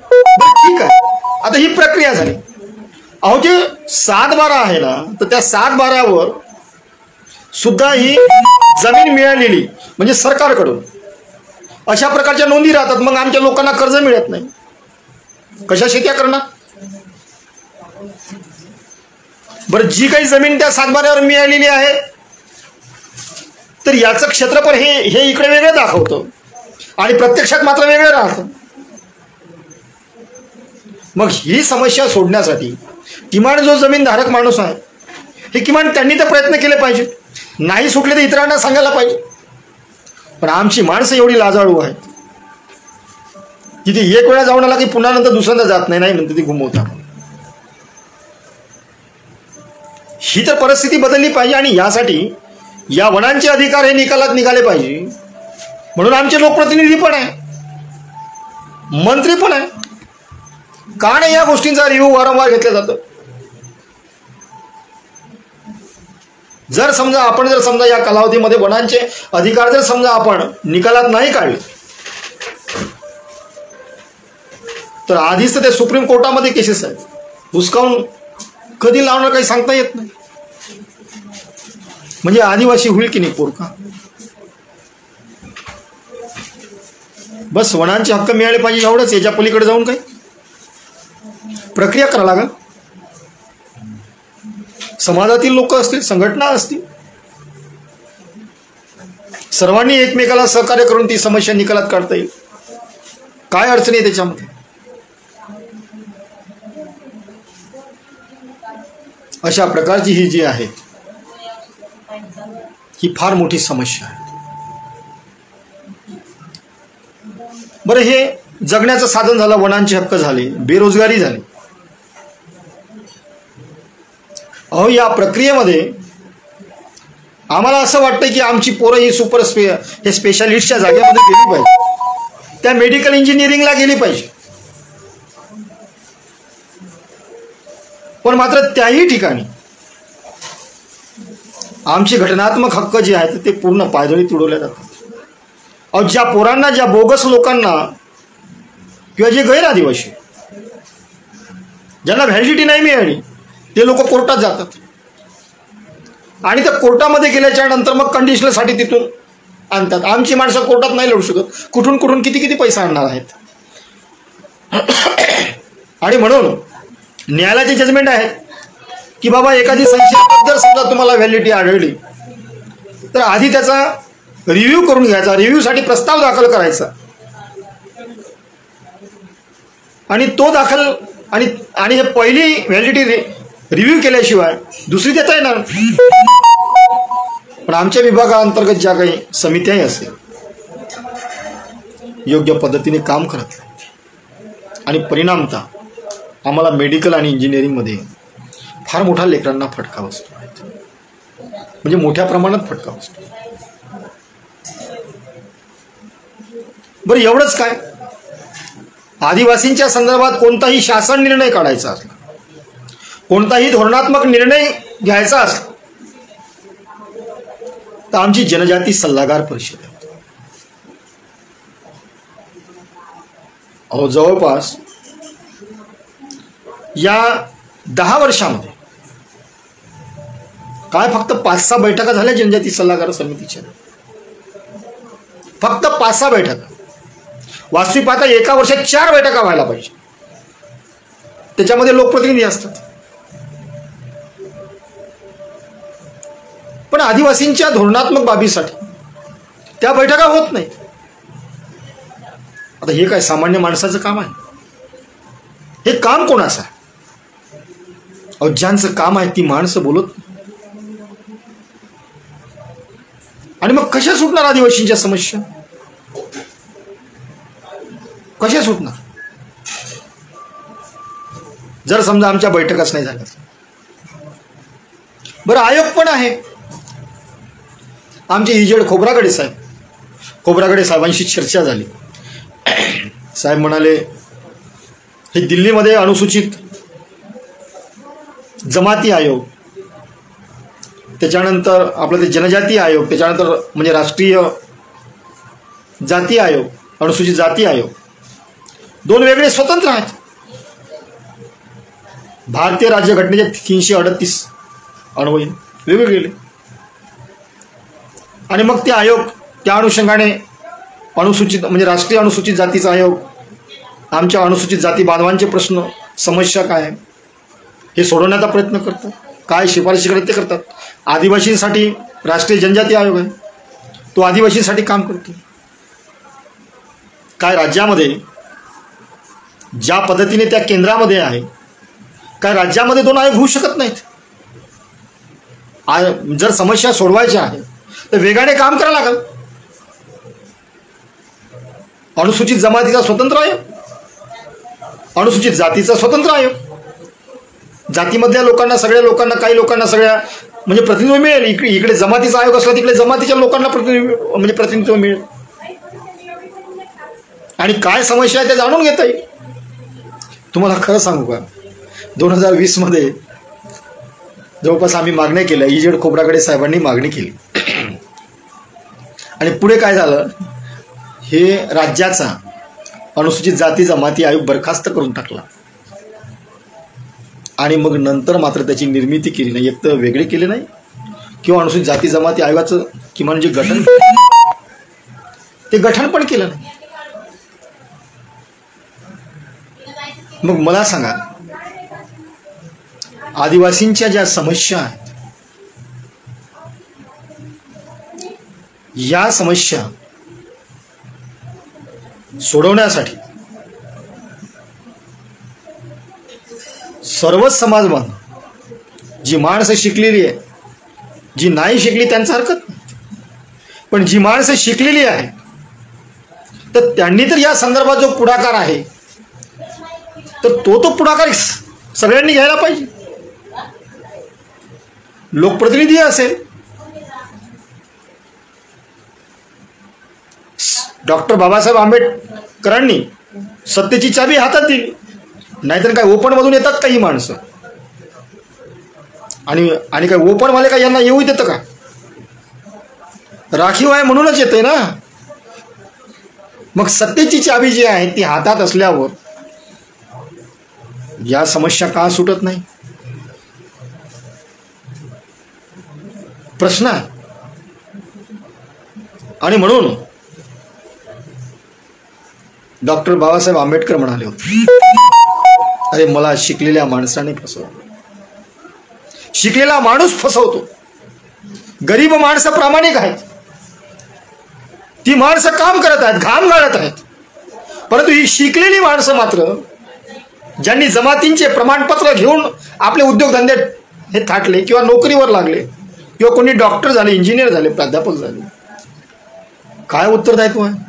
ठीक आहे, आता ही प्रक्रिया झाली. अहो जे 7/12 आहे ना, तर त्या 7/12वर सुद्धा ही जमीन मिळालेली म्हणजे सरकारकडून अशा प्रकारच्या नोंदी राहतात. मग आमच्या लोकांना कर्ज मिळत नाही, कशा शेत्या करणार? बरं, जी काही जमीन त्या 7/12वर मिळालेली आहे तर याचं क्षेत्रफळ हे इकडे वेगळं दाखवतं आणि प्रत्यक्षात मात्र वेगळं राहतं. मग ही समस्या सोडण्यासाठी किमान जो जमीनधारक माणूस आहे हे किमान त्यांनी तर प्रयत्न केले पाहिजे. नाही सुटले तर इतरांना सांगायला पाहिजे. पण आमची माणसं एवढी लाजाळू आहेत की ती एक वेळा जाऊन आला की पुन्हा नंतर दुसऱ्यांदा जात नाही म्हणते, ती घुमवतात. ही तर परिस्थिती बदलली पाहिजे, आणि यासाठी या वनांचे अधिकार हे निकालात निघाले पाहिजे. म्हणून आमचे लोकप्रतिनिधी पण आहे, मंत्री पण आहे. का नाही या गोष्टींचा रिव्ह्यू वारंवार घेतला जातो? जर समजा या कालावधीमध्ये वनांचे अधिकार जर समजा आपण निकालात नाही काढले तर आधीच तर ते सुप्रीम कोर्टामध्ये केसेस आहेत, हुसकावून कधी लावणार काही सांगता येत नाही. म्हणजे आदिवासी होईल की नाही पोरका? बस वनांचे हक्क मिळाले पाहिजे एवढंच, याच्या पलीकडे जाऊन काही प्रक्रिया करा लागेल. समाजातील लोक असतील, संघटना असतील, सर्वांनी एकमेकाला सहकार्य करून ती समस्या निकालात काढता येईल. काय अडचणी आहे त्याच्यामध्ये? अशा प्रकारची ही जी आहे ही फार मोठी समस्या आहे. बरं, हे जगण्याचं साधन झालं, वनांचे हक्क झाले, बेरोजगारी झाली. अहो या प्रक्रियेमध्ये आम्हाला असं वाटतं की आमची पोरं ही हे स्पेशालिस्टच्या जागेमध्ये गेली पाहिजे, त्या मेडिकल इंजिनिअरिंगला गेली पाहिजे. पण मात्र त्याही ठिकाणी आमचे घटनात्मक हक्क जे आहेत ते पूर्ण पायदळी तुडवले जातात. अहो ज्या पोरांना, ज्या बोगस लोकांना किंवा जे गैर आदिवासी ज्यांना व्हॅलिडिटी नाही मिळाली ते लोक कोर्टात जातात, आणि त्या कोर्टामध्ये गेल्याच्या नंतर मग कंडिशनलसाठी तिथून आणतात. आमची माणसं कोर्टात नाही लढू शकत. कुठून कुठून किती किती पैसा आणणार आहेत. आणि म्हणून न्यायालयाचे जजमेंट आहे की बाबा एखादी संशयास्पद जर समजा तुम्हाला व्हॅलिडिटी आढळली तर आधी त्याचा रिव्ह्यू करून घ्यायचा, रिव्ह्यूसाठी प्रस्ताव दाखल करायचा आणि तो दाखल आणि हे पहिली व्हॅलिडिटी रिव्ह्यू केल्याशिवाय दुसरी देता येणार. पण आमच्या विभागाअंतर्गत ज्या काही समित्याही असेल योग्य पद्धतीने काम करत नाही आणि परिणामतः आम्हाला मेडिकल आणि इंजिनिअरिंगमध्ये फार मोठा लेकरांना फटका बसतो, म्हणजे मोठ्या प्रमाणात फटका बसतो. बरं एवढंच काय, आदिवासींच्या संदर्भात कोणताही शासन निर्णय काढायचा असला, कोणताही धोरणात्मक निर्णय घ्यायचा असला तर आमची जनजाती सल्लागार परिषद आहे. अहो जवळपास या 10 वर्षामध्ये काय फक्त 5-6 बैठका झाल्या जनजाती सल्लागार समितीच्या, फक्त 5-6 बैठका. वास्तविक पाहता एका वर्षात 4 बैठका व्हायला पाहिजे, त्याच्यामध्ये लोकप्रतिनिधी असतात. पण आदिवासींच्या धोरणात्मक बाबीसाठी त्या बैठका होत नाहीत. आता हे काय सामान्य माणसाचं काम आहे? हे काम कोणाचं आहे? ज्यांचं काम आहे ती माणसं बोलत नाही. आणि मग कशा सुटणार आदिवासींच्या समस्या? कशा सुटणार जर समजा आमच्या बैठकाच नाही झाल्या? बरं आयोग पण आहे. आमचे इजेड खोब्रागडे साहेबांशी चर्चा झाली. साहेब म्हणाले हे दिल्लीमध्ये अनुसूचित जमाती आयोग, त्याच्यानंतर आपलं ते जनजाती आयोग, त्याच्यानंतर म्हणजे राष्ट्रीय जाती आयोग, अनुसूचित जाती आयोग, 2 वेगळे स्वतंत्र आहेत. भारतीय राज्यघटनेच्या 338 अन्वये वेगवेगळे. आणि मग ते आयोग त्या अनुषंगाने अनुसूचित म्हणजे राष्ट्रीय अनुसूचित जातीचा आयोग आमच्या अनुसूचित जाती बांधवांचे प्रश्न समस्या काय आहे हे सोडवण्याचा प्रयत्न करतात. काय शिफारशी करतात ते करतात. आदिवासींसाठी राष्ट्रीय जनजाती आयोग आहे, तो आदिवासींसाठी काम करतो. काय राज्यामध्ये ज्या पद्धतीने त्या केंद्रामध्ये आहे, काय राज्यामध्ये 2 आयोग होऊ शकत नाहीत? जर समस्या सोडवायच्या आहे तर वेगाने काम करावं लागेल. अनुसूचित जमातीचा स्वतंत्र आयोग, अनुसूचित जातीचा स्वतंत्र आयोग. जातीमधल्या लोकांना, सगळ्या लोकांना, काही लोकांना सगळ्या म्हणजे प्रतिनिधित्व मिळेल. इकडे जमातीचा आयोग असला तिकडे जमातीच्या लोकांना प्रतिनिधित्व मिळेल. आणि काय समस्या आहे ते जाणून घेता येईल. तुम्हाला खरं सांगू का, 2020 मध्ये जवळपास आम्ही मागण्या केल्या. इजेड खोब्रागडे साहेबांनी मागणी केली आणि पुढे काय झालं, हे राज्याचा अनुसूचित जाती जमाती आयोग बरखास्त करून टाकला. आणि मग नंतर मात्र त्याची निर्मिती केली नाही. एक तर वेगळे केले नाही किंवा अनुसूचित जाती जमाती आयोगाचं किमान जे गठन ते गठन पण केलं नाही. मग मला सांगा, आदिवासींच्या ज्या समस्या आहेत या समस्या सोडवण्यासाठी सर्वच समाज बांधव, जी माणसं शिकलेली आहे, जी नाही शिकली त्यांचं हरकत नाही, पण जी माणसं शिकलेली आहे तर त्यांनी तर या संदर्भात जो पुढाकार आहे तर तो पुढाकार सगळ्यांनी घ्यायला पाहिजे. लोकप्रतिनिधी असेल, डॉक्टर बाबासाहेब आंबेडकरांनी सत्तेची चाबी हातात दिली, नाहीतर काय ओपन मधून येतात का ही माणसं? आणि काय ओपनवाले काय यांना येऊ देतं का? राखीव आहे म्हणूनच येते ना. मग सत्तेची चाबी जी आहे ती हातात असल्यावर या समस्या का सुटत नाही? प्रश्न आहे. आणि म्हणून डॉक्टर बाबासाहेब आंबेडकर म्हणाले होते, अरे मला शिकलेल्या माणसाने फसवलं. शिकलेला माणूस फसवतो. गरीब माणसं प्रामाणिक आहेत, ती माणसं काम करत आहेत, घाम गाळत आहेत. परंतु ही शिकलेली माणसं मात्र, ज्यांनी जमातींचे प्रमाणपत्र घेऊन आपले उद्योगधंदे हे थाटले किंवा नोकरीवर लागले किंवा कोणी डॉक्टर झाले, इंजिनियर झाले, प्राध्यापक झाले, काय उत्तरदायित्व आहे?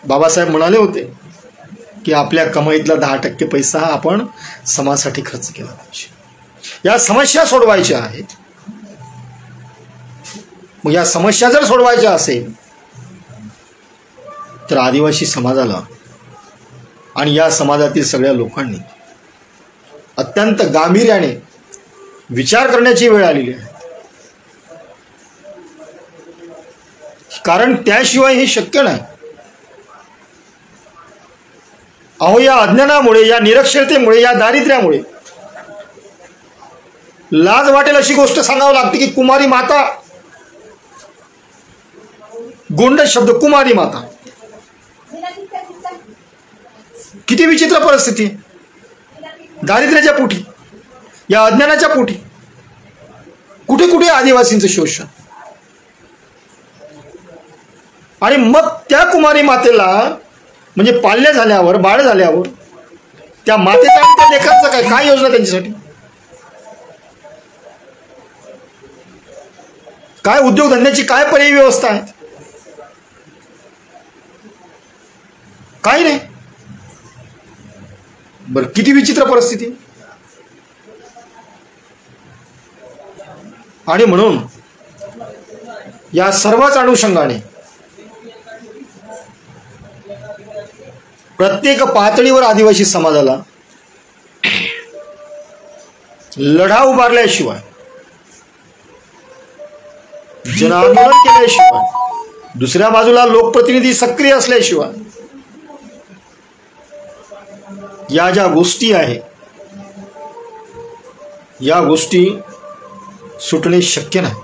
बाबासाहेब म्हणाले होते की आपल्या कमाईतला 10% पैसा आपण समाजासाठी खर्च केला पाहिजे. या समस्या सोडवायच्या आहेत. मग या समस्या जर सोडवायच्या असेल तर आदिवासी समाजाला आणि या समाजातील सगळ्या लोकांनी अत्यंत गांभीर्याने विचार करण्याची वेळ आलेली आहे. कारण त्याशिवाय हे शक्य नाही. अहो, या अज्ञानामुळे, या निरक्षरतेमुळे, या दारिद्र्यामुळे लाज वाटेल अशी गोष्ट सांगावं लागते की कुमारी माता, गोंड शब्द कुमारी माता, किती विचित्र परिस्थिती. दारिद्र्याच्या पोटी, या अज्ञानाच्या पोटी कुठे कुठे आदिवासींचं शोषण. आणि मग त्या कुमारी मातेला म्हणजे पाल्य झाल्यावर, बाळ झाल्यावर त्या मातेचा आणि त्या लेकरांचं काय काय योजना त्यांच्यासाठी? काय उद्योगधंद्याची काय पर्यायी व्यवस्था आहे? काही नाही. बरं, किती विचित्र परिस्थिती. आणि म्हणून या सर्वच अनुषंगाने प्रत्येक पातळीवर आदिवासी समाजाला लढा उभारल्याशिवाय, जनआंदोलन केल्याशिवाय, दुसऱ्या बाजूला लोकप्रतिनिधी सक्रिय असल्याशिवाय या ज्या गोष्टी आहेत या गोष्टी सुटणे शक्य नाही.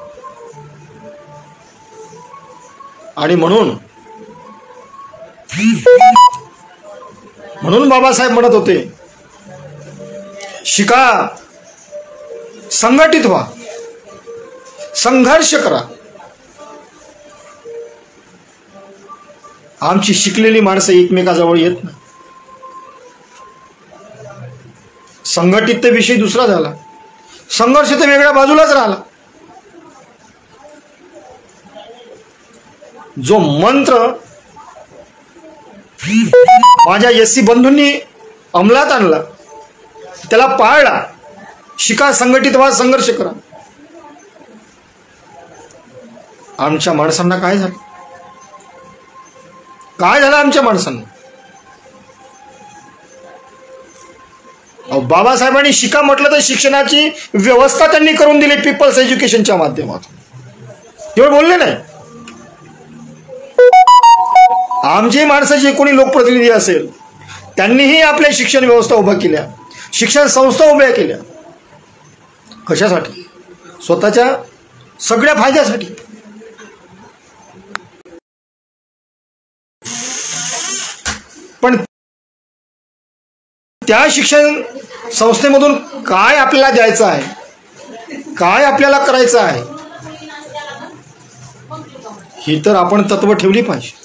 आणि म्हणून बाबासाहेब म्हणत होते, शिका, संघटित व्हा, संघर्ष करा. आमची शिकलेली माणसं एकमेकाजवळ येत नाही. संघटित विषय दुसरा झाला, संघर्ष तर वेगळ्या बाजूलाच राहिला. जो मंत्र माझ्या एससी बंधूंनी अंमलात आणला, त्याला पाळला, शिका, संघटित व्हा, संघर्ष करा. आमच्या माणसांना काय झालं? काय झालं आमच्या माणसांना? बाबासाहेबांनी शिका म्हटलं तर शिक्षणाची व्यवस्था त्यांनी करून दिली पीपल्स एज्युकेशनच्या माध्यमातून. तेवढं बोलले नाही. आमची माणसं जे कोणी लोकप्रतिनिधी असेल त्यांनीही आपल्या शिक्षण व्यवस्था उभ्या केल्या, शिक्षण संस्था उभ्या केल्या. कशासाठी? स्वतःच्या सगळ्या फायद्यासाठी. पण त्या शिक्षण संस्थेमधून काय आपल्याला द्यायचं आहे, काय आपल्याला करायचं आहे, ही तर आपण तत्व ठेवली पाहिजे,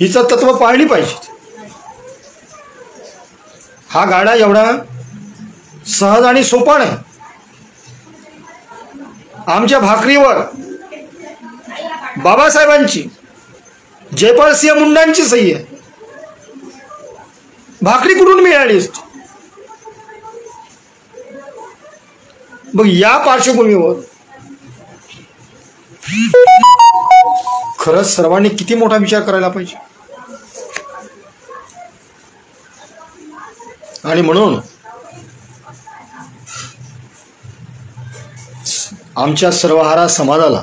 हिचं तत्व पाळली पाहिजे. हा गाडा एवढा सहज आणि सोपा नाही. आमच्या भाकरीवर बाबासाहेबांची, जयपालसिंह मुंडांची सही आहे. भाकरी कुठून मिळाली असती? मग या पार्श्वभूमीवर खरंच सर्वांनी किती मोठा विचार करायला पाहिजे. आणि म्हणून आमच्या सर्वहारा समाजाला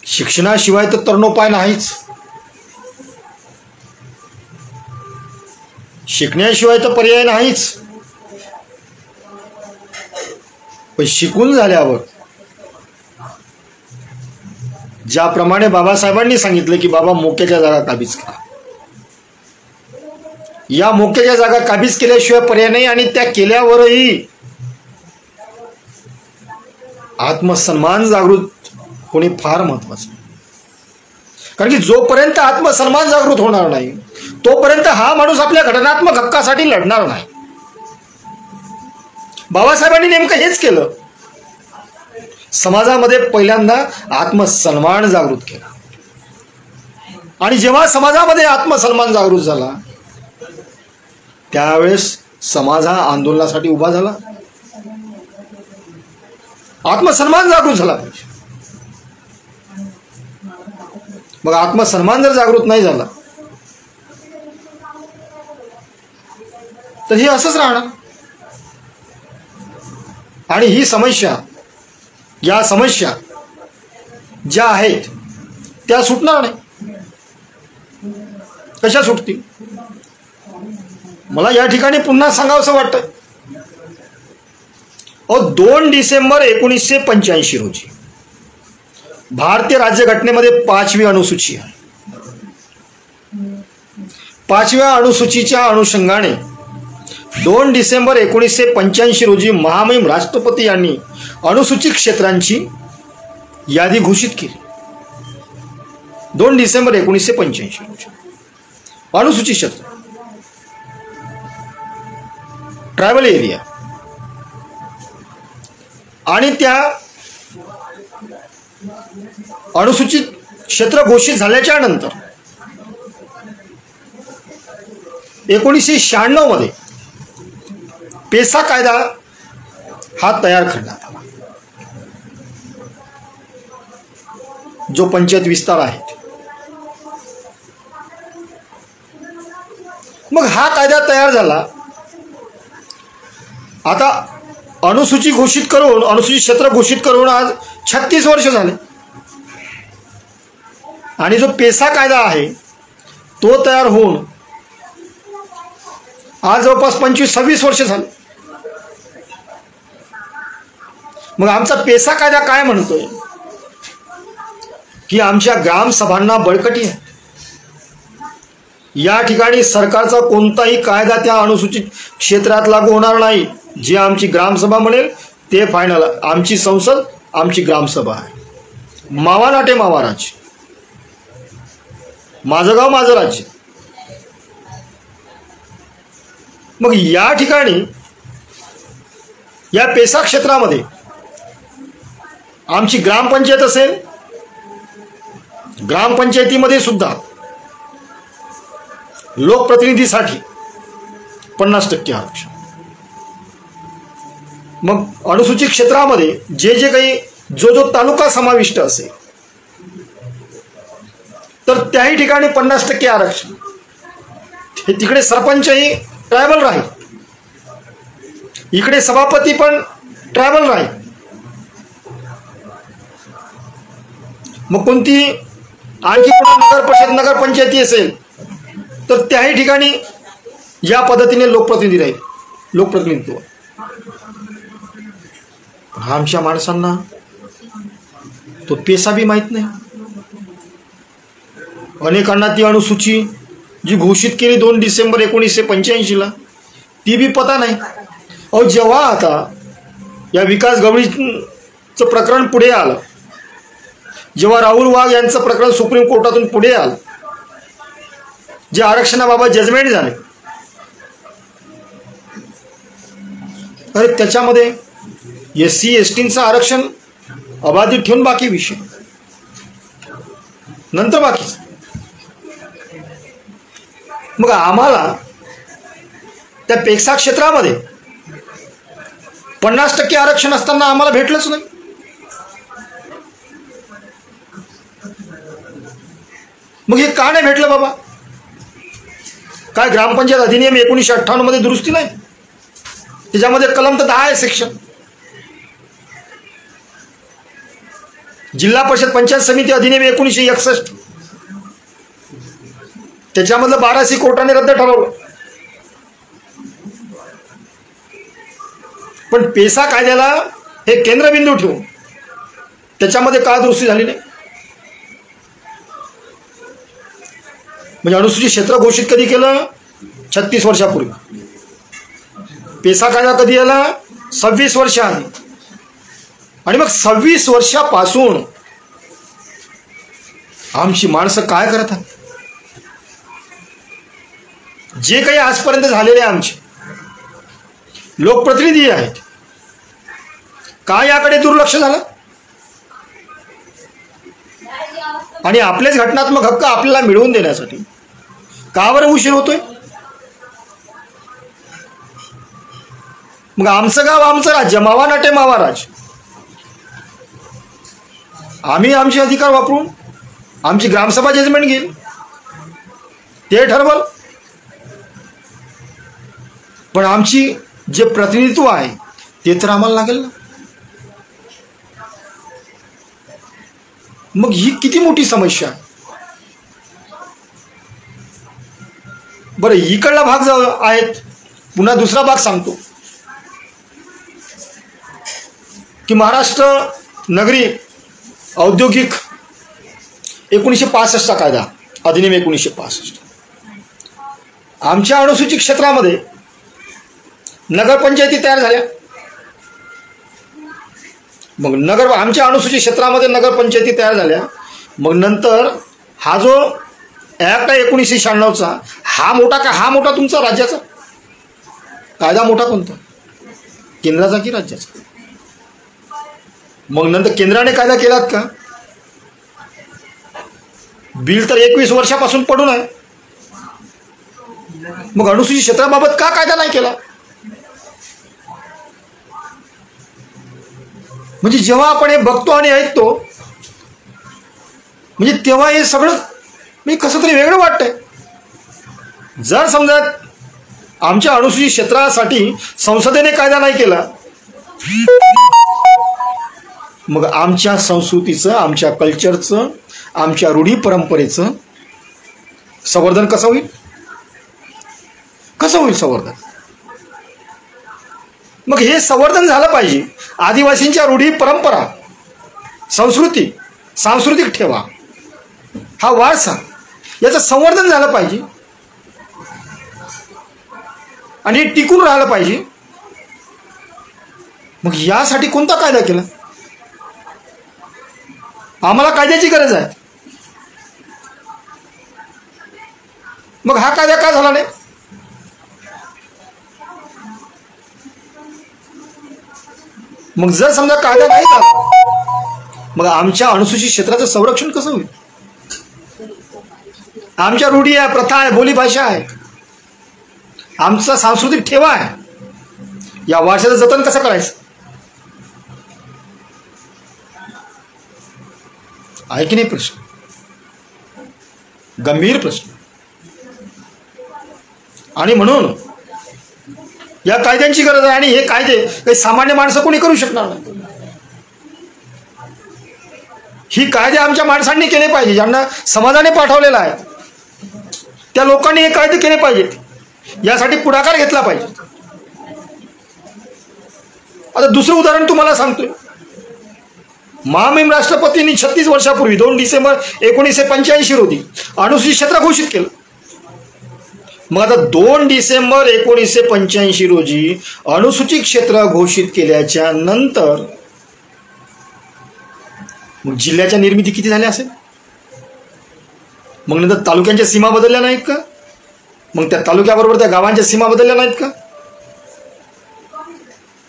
शिक्षणाशिवाय तर तरणोपाय नाहीच, शिकण्याशिवाय तर पर्याय नाहीच. पण शिकून झाल्यावर ज्याप्रमाणे बाबासाहेबांनी सांगितलं की बाबा मोक्याच्या जागा काबीज करा, या मोक्याच्या जागा काबीज केल्याशिवाय पर्याय नाही. आणि त्या केल्यावरही आत्मसन्मान जागृत होणे फार महत्वाचं. कारण की जोपर्यंत आत्मसन्मान जागृत होणार नाही तोपर्यंत हा माणूस आपल्या घटनात्मक हक्कासाठी लढणार नाही. बाबासाहेबांनी नेमकं हेच केलं. समाजामध्ये पहिल्यांदा आत्मसन्मान जागृत केला. आणि जेव्हा समाजामध्ये आत्मसन्मान जागृत झाला त्यावेळेस समाज हा आंदोलनासाठी उभा झाला. आत्मसन्मान जागृत झाला पाहिजे. मग आत्मसन्मान जर जागृत नाही झाला तर हे असंच राहणार. आणि ही समस्या, या समस्या ज्या आहेत त्या सुटणार नाही. कशा सुटतील? मला या ठिकाणी पुन्हा सांगावंसं वाटतं. 2 डिसेंबर 1985 रोजी भारतीय राज्यघटनेमध्ये 5वी अनुसूची आहे. 5व्या अनुसूचीच्या अनुषंगाने 2 डिसेंबर 1985 रोजी महामहिम राष्ट्रपती यांनी अनुसूचित क्षेत्रांची यादी घोषित केली. 2 डिसेंबर 1985 रोजी अनुसूचित क्षेत्र, ट्रायबल एरिया. आणि त्या अनुसूचित क्षेत्र घोषित झाल्याच्या नंतर 1996 मध्ये पेसा कायदा हा तयार करण्यात आला, जो पंचायत विस्तार आहेत. मग हा कायदा तयार झाला. आता अनुसूची घोषित करून, अनुसूचित क्षेत्र घोषित करून आज 36 वर्ष झाले. आणि जो पेसा कायदा आहे तो तयार होऊन आज जवळपास 25-26 वर्ष झाले. मग आमचा पेसा कायदा काय म्हणतोय की आमच्या ग्रामसभांना बळकटी आहे. या ठिकाणी सरकारचा कोणताही कायदा त्या अनुसूचित क्षेत्रात लागू होणार नाही. जे आमची ग्रामसभा म्हणेल ते फायनल. आमची संसद आमची ग्रामसभा आहे. मावा नाटे मावा राज्य, माझं गाव माझं राज्य. मग या ठिकाणी या पेसा क्षेत्रामध्ये आमची ग्रामपंचायत असेल, ग्रामपंचायतीमध्ये सुद्धा लोकप्रतिनिधीसाठी 50% आरक्षण. मग अनुसूचित क्षेत्रामध्ये जे काही जो तालुका समाविष्ट असेल तर त्याही ठिकाणी 50% आरक्षण. तिकडे सरपंचही ट्रायबल राहील, इकडे सभापती पण ट्रायबल राहील. मग कोणती आणखी नगर परिषद, नगरपंचायती असेल तर त्याही ठिकाणी या पद्धतीने लोकप्रतिनिधी राहील, लोकप्रतिनिधित्व. आमच्या माणसांना तो पेसा बी माहीत नाही. अनेकांना ती अनुसूची जी घोषित केली 2 डिसेंबर 1985 ती बी पता नाही. जेव्हा आता या विकास गवळीचं प्रकरण पुढे आलं, जेव्हा राहुल वाघ यांचं प्रकरण सुप्रीम कोर्टातून पुढे आलं, जे आरक्षणाबाबत जजमेंट झाले, अरे त्याच्यामध्ये SC STचं आरक्षण अबाधित ठेवून बाकी विषय नंतर बाकी. मग आम्हाला त्या पेसा क्षेत्रामध्ये 50% आरक्षण असताना आम्हाला भेटलंच नाही. मग हे का नाही भेटलं बाबा? काय ग्रामपंचायत अधिनियम 1958 मध्ये दुरुस्ती नाही? त्याच्यामध्ये कलम तर 10 आहे सेक्शन. जिल्हा परिषद पंचायत समिती अधिनियम 1961 त्याच्यामधलं 12C कोर्टाने रद्द ठरवलं. पण पेसा कायद्याला हे केंद्रबिंदू ठेवून त्याच्यामध्ये का दुरुस्ती झाली नाही? म्हणजे अनुसूचित क्षेत्र घोषित कधी केलं? 36 वर्षापूर्वी. पेसा कायदा कधी आला? 26 वर्षाआधी. आणि मग 26 वर्षापासून आमची माणसं काय करत आहेत? जे काही आजपर्यंत झालेले आमचे लोकप्रतिनिधी आहेत, का याकडे दुर्लक्ष झालं? आणि आपलेच घटनात्मक हक्क आपल्याला मिळवून देण्यासाठी का बरं उशीर होतोय? मग आमचं गाव आमचं राज्य, मावा नाटे मावा राज. आम्ही आमचे अधिकार वापरून आमची ग्रामसभा जजमेंट घेईल, ते ठरवल. पण आमची जे प्रतिनिधित्व आहे ते तर आम्हाला लागेल ना. मग ही किती मोठी समस्या आहे. बरं, इकडला भाग जो आहेत, पुन्हा दुसरा भाग सांगतो की महाराष्ट्र नगरी औद्योगिक 1965 कायदा, अधिनियम 1965. आमच्या अनुसूचित क्षेत्रामध्ये नगरपंचायती तयार झाल्या. मग आमच्या अनुसूचित क्षेत्रामध्ये नगरपंचायती तयार झाल्या. मग नंतर हा जो ॲक्ट आहे 1996चा, हा मोठा तुमचा राज्याचा कायदा मोठा कोणता? केंद्राचा की राज्याचा? मग नंतर केंद्राने कायदा केलात का? बिल तर 21 वर्षापासून पडून आहे. मग अनुसूचित क्षेत्राबाबत का कायदा नाही केला? म्हणजे जेव्हा आपण हे बघतो आणि ऐकतो, म्हणजे तेव्हा हे सगळं मी कसं तरी वेगळं वाटतंय. जर समजा आमच्या अनुसूचित क्षेत्रासाठी संसदेने कायदा नाही केला, मग आमच्या संस्कृतीचं, आमच्या कल्चरचं, आमच्या रूढी परंपरेचं संवर्धन कसं होईल? कसं होईल संवर्धन? मग हे संवर्धन झालं पाहिजे. आदिवासींच्या रूढी परंपरा, संस्कृती, सांस्कृतिक ठेवा, हा वारसा, याचं संवर्धन झालं पाहिजे आणि हे टिकून राहिलं पाहिजे. मग यासाठी कोणता कायदा केला? आम्हाला कायद्याची गरज आहे. मग हा कायदा का झाला नाही? मग जर समजा कायदा नाही झाला, मग आमच्या अनुसूचित क्षेत्राचं संरक्षण कसं होईल? आमच्या रूढी आहे, प्रथा आहे, बोलीभाषा आहे, आमचा सांस्कृतिक ठेवा आहे, या वारशाचं जतन कसं करायचं? आहे की नाही प्रश्न? गंभीर प्रश्न. आणि म्हणून या कायद्यांची गरज आहे. आणि हे कायदे काही सामान्य माणसं कोणी करू शकणार नाही. ही कायदे आमच्या माणसांनी केले पाहिजे, ज्यांना समाजाने पाठवलेला आहे, त्या लोकांनी हे कायदे केले पाहिजेत. यासाठी पुढाकार घेतला पाहिजे. आता दुसरं उदाहरण तुम्हाला सांगतोय. महामहिम राष्ट्रपतींनी 36 वर्षापूर्वी 2 डिसेंबर 1985 रोजी अनुसूचित क्षेत्र घोषित केलं. मग आता 2 डिसेंबर 1985 रोजी अनुसूचित क्षेत्र घोषित केल्याच्या नंतर मग जिल्ह्याच्या निर्मिती किती झाल्या असेल? मग नंतर तालुक्यांच्या सीमा बदलल्या नाहीत का? मग त्या तालुक्याबरोबर त्या गावांच्या सीमा बदलल्या नाहीत का?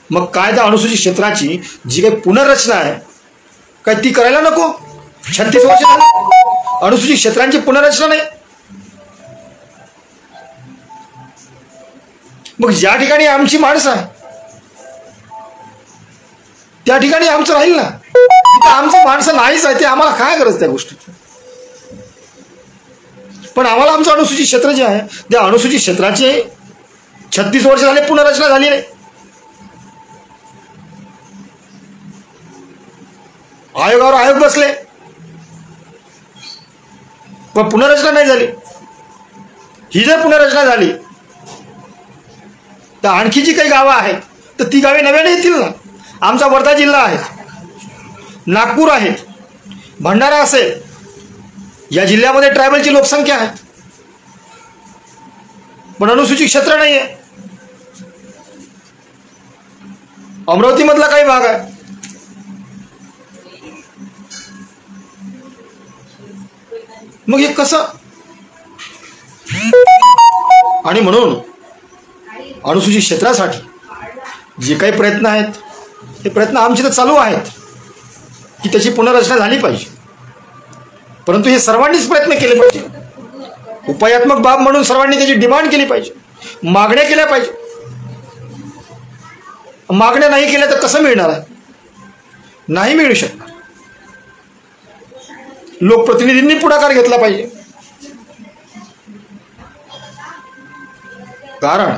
मग काय त्या अनुसूचित क्षेत्राची जी काही पुनर्रचना आहे, काय ती करायला नको? 36 वर्ष झाली अनुसूचित क्षेत्रांची पुनर्रचना नाही. मग ज्या ठिकाणी आमची माणसं आहे त्या ठिकाणी आमचं राहील ना. तिथं आमचं माणसं नाहीच आहे, ते आम्हाला काय गरज त्या गोष्टीची? पण आम्हाला आमचं अनुसूचित क्षेत्र जे आहे त्या अनुसूचित क्षेत्राचे 36 वर्ष झाले पुनर्रचना झाली नाही. आयोगावर आयोग बसले पण पुनर्रचना नाही झाली. ही जर पुनर्रचना झाली तर आणखी जी काही गावं आहेत तर ती गावे नव्याने येतील ना. आमचा वर्धा जिल्हा आहे, नागपूर आहे, भंडारा असेल, या जिल्ह्यामध्ये ट्रायबलची लोकसंख्या आहे, पण अनुसूचित क्षेत्र नाही आहे. अमरावतीमधला काही भाग आहे. मग हे कसं? आणि म्हणून अनुसूचित क्षेत्रासाठी जे काही प्रयत्न आहेत ते प्रयत्न आमचे तर चालू आहेत की त्याची पुनर्रचना झाली पाहिजे, परंतु हे सर्वांनीच प्रयत्न केले पाहिजे. उपायात्मक बाब म्हणून सर्वांनी त्याची डिमांड केली पाहिजे, मागण्या केल्या पाहिजे. मागण्या नाही केल्या तर कसं मिळणार आहे? नाही मिळू शकणार. लोकप्रतिनिधींनी पुढाकार घेतला पाहिजे. कारण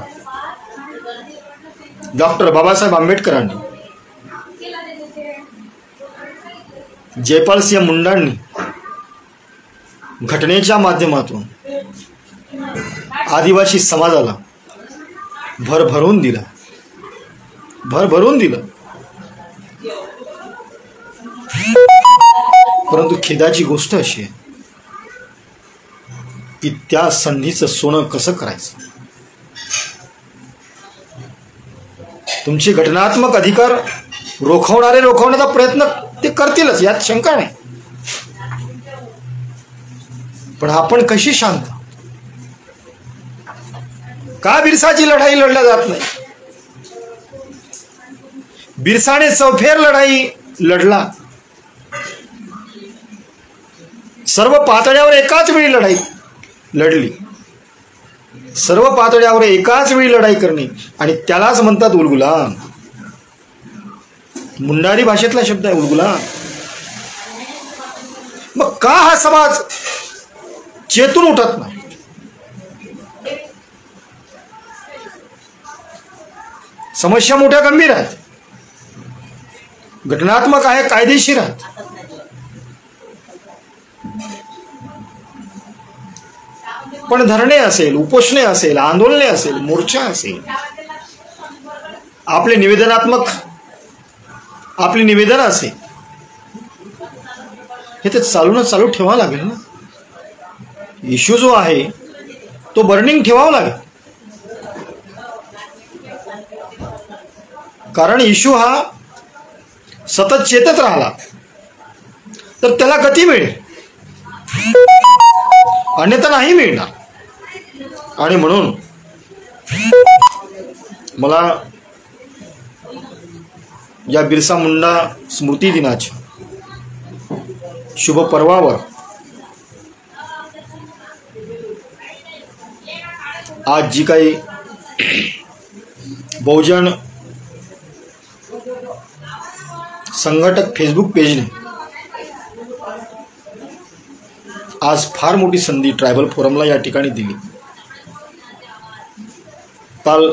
डॉक्टर बाबासाहेब आंबेडकरांनी, जयपालसिंह मुंडांनी घटनेच्या माध्यमातून आदिवासी समाजाला भरभरून दिलं. परंतु खेदाची गोष्ट अशी आहे की त्या संधीचं सोनं कसं करायचं? तुमचे घटनात्मक अधिकार रोखवण्याचा प्रयत्न ते करतीलच, यात शंका नाही. पण आपण कशी शांत? का बिरसाची लढाई लढल्या जात नाही? बिरसाने चौफेर लढाई लढला. सर्व पातळ्यावर एकाच वेळी लढाई लढली. सर्व पातळ्यावर एकाच वेळी लढाई करणे, आणि त्यालाच म्हणतात उलगुलाम. मुंडारी भाषेतला शब्द आहे उलगुलाम. मग का हा समाज चेतून उठत नाही? समस्या मोठ्या गंभीर आहेत, घटनात्मक आहे, कायदेशीर आहेत. पण धरणे असेल, उपोषणे असेल, आंदोलने असेल, मोर्चा असेल, आपली निवेदन असेल, हे तर चालू ठेवावं लागेल ना. इश्यू जो आहे तो बर्निंग ठेवावा लागेल. कारण इश्यू हा सतत चेतत राहिला तर त्याला गती मिळेल, अन्यथा नाही मिळणार. आणि म्हणून मला या बिरसा मुंडा स्मृती दिनाच्या शुभ पर्वावर आज जी काही बहुजन संघटक फेसबुक पेजने आज फार मोठी संधी ट्रायबल फोरमला या ठिकाणी दिली. काल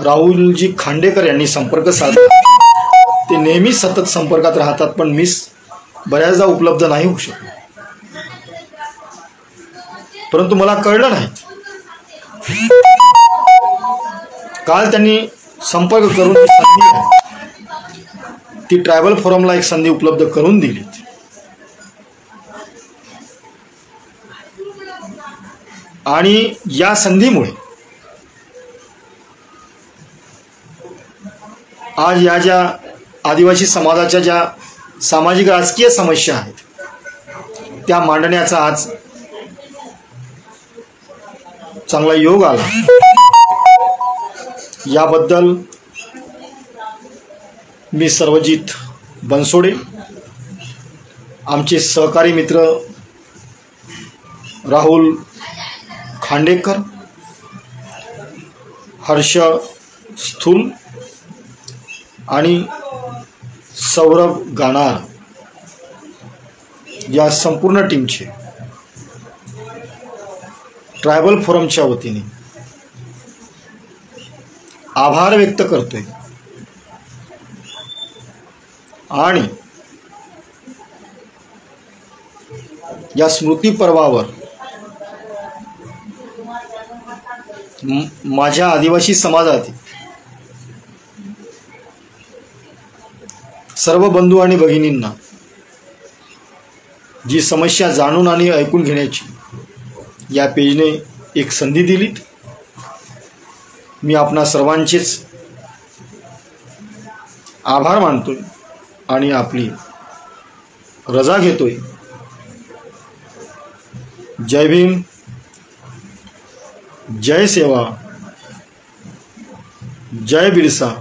राहुलजी खांडेकर यांनी संपर्क साधला. ते नेहमी सतत संपर्कात राहतात, पण मी बऱ्याचदा उपलब्ध नाही होऊ शकलो. परंतु मला कळलं नाही. काल त्यांनी संपर्क करून ती ट्रायबल फोरमला एक संधी उपलब्ध करून दिली. आणि या संधीमुळे आज या ज्या आदिवासी समाजाच्या ज्या सामाजिक राजकीय समस्या आहेत त्या मांडण्याचा आज चांगला योग आला. याबद्दल मी सर्वजित बनसोडे, आमचे सहकारी मित्र राहुल खांडेकर, हर्ष स्थूल आणि सौरभ गाणार या संपूर्ण टीमचे ट्रायबल फोरमच्या वतीने आभार व्यक्त करतोय. आणि या स्मृती पर्वावर माझ्या आदिवासी समाजात सर्व बंधू आणि भगिनींना जी समस्या जाणून आणि ऐकून घेण्याची या पेजने एक संधी दिलीत, मी आपणा सर्वांचेच आभार मानतोय आणि आपली रजा घेतोय. जय भीम, जय सेवा, जय बिरसा.